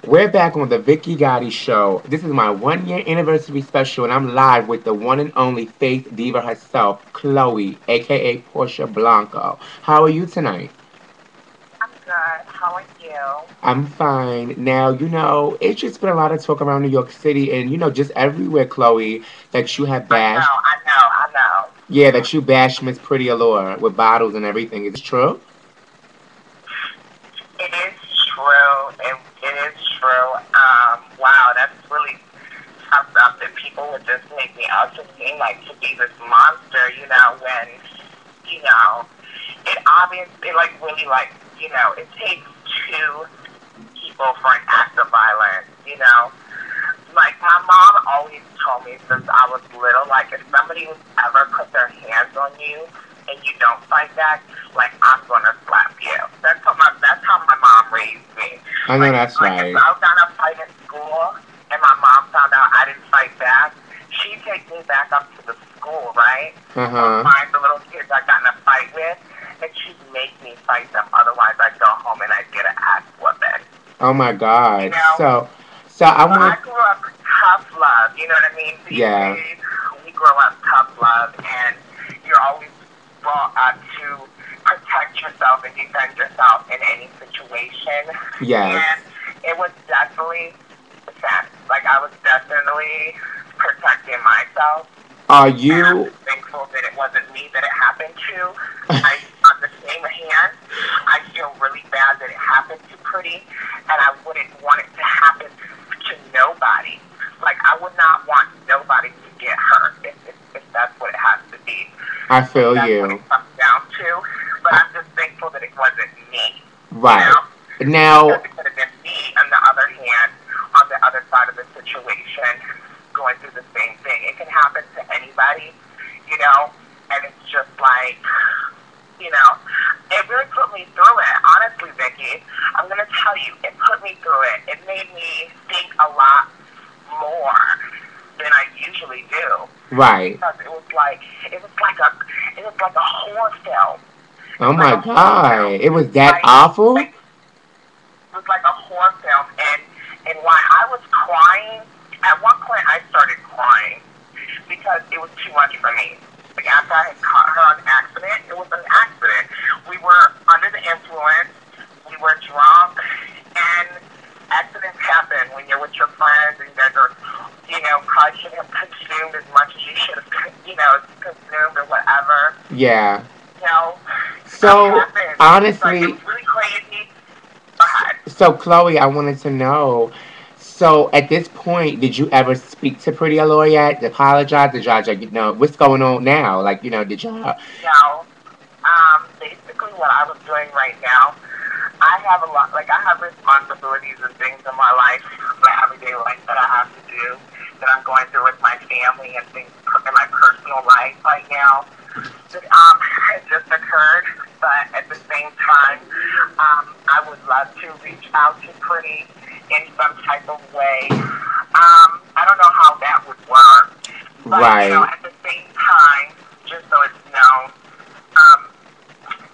We're back on the Vicky Gotti show. This is my 1 year anniversary special, and I'm live with the one and only Faith Diva herself, Chloe, aka Portia Blanco. How are you tonight? I'm good. How are you? I'm fine. Now, it's just been a lot of talk around New York City and, just everywhere, Chloe, that you have I know, bashed. I know, I know. Yeah, that you bashed Miss Pretty Allure with bottles and everything. Is this true? It is true. It is true. Wow, that's really tough stuff that people would just make me out to seem like to be this monster, when, you know, it obviously, like, really, like, it takes two people for an act of violence. Like, my mom always told me since I was little, like, if somebody would ever put their hands on you and you don't fight back, like, I'm gonna slap you. That's how my mom raised me. I know that's Like if right. I got in a fight at school and my mom found out I didn't fight back, she'd take me back up to the school, right? Uh And huh. find the little kids I got in a fight with, and she'd make me fight them. Otherwise, I'd go home and I'd get an ass whooping. Oh my You God. know? So I So I want. grew up tough love, you know what I mean? These Yeah. days, we grow up tough love, and you're always brought up to protect yourself and defend yourself in any situation. Yes. And it was definitely defense. Like, I was definitely protecting myself. Are And I'm you? just thankful that it wasn't me that it happened to. On the same hand, I feel really bad that it happened to Pretty, and I wouldn't want it to happen to nobody. Like, I would not want nobody to get hurt if that's what it has to be. I If feel that's what you. it comes down to. But I, I'm just thankful that it wasn't me, you right. know? Because Now, it could have been me, on the other hand, on the other side of the situation, going through the same thing. It can happen to anybody, you know? And it's just like, you know, it really put me through it. Honestly, Vicky, I'm going to tell you, it put me through it. It made me think a lot more than I usually do, right. because it was like a horror film. It Oh was like my a horror film. God. It was that Like awful? like it was like a horror film, and why I was crying. At one point, I started crying because it was too much for me. Like, after I had caught her on accident, it was an accident. We were under the influence. We were drunk, and accidents happen when you're with your friends and you guys are, probably shouldn't have consumed as much as you should have, consumed or whatever. Yeah. You know, stuff So, happens. It's like, it honestly, was really crazy. Go ahead. so Chloe, I wanted to know. So, at this point, did you ever speak to Pretty Allure yet? Apologize? Did y'all, what's going on now? Like, did y'all? No. Basically what I was doing right now, I have a lot, like, I have responsibilities and things in my life, my everyday life that I have to do, that I'm going through with my family and things in my personal life right now that has just occurred. But at the same time, I would love to reach out to Pretty in some type of way. I don't know how that would work, but Right. at the same time, just so it's known, um,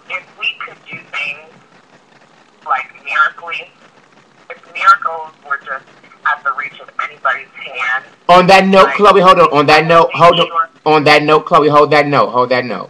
if we could do things like miracly, if miracles were just at the reach of anybody's hand, On that note, like, Chloe, hold on. On I that would note, make hold on. sure. On that note, Chloe, hold that note. Hold that note.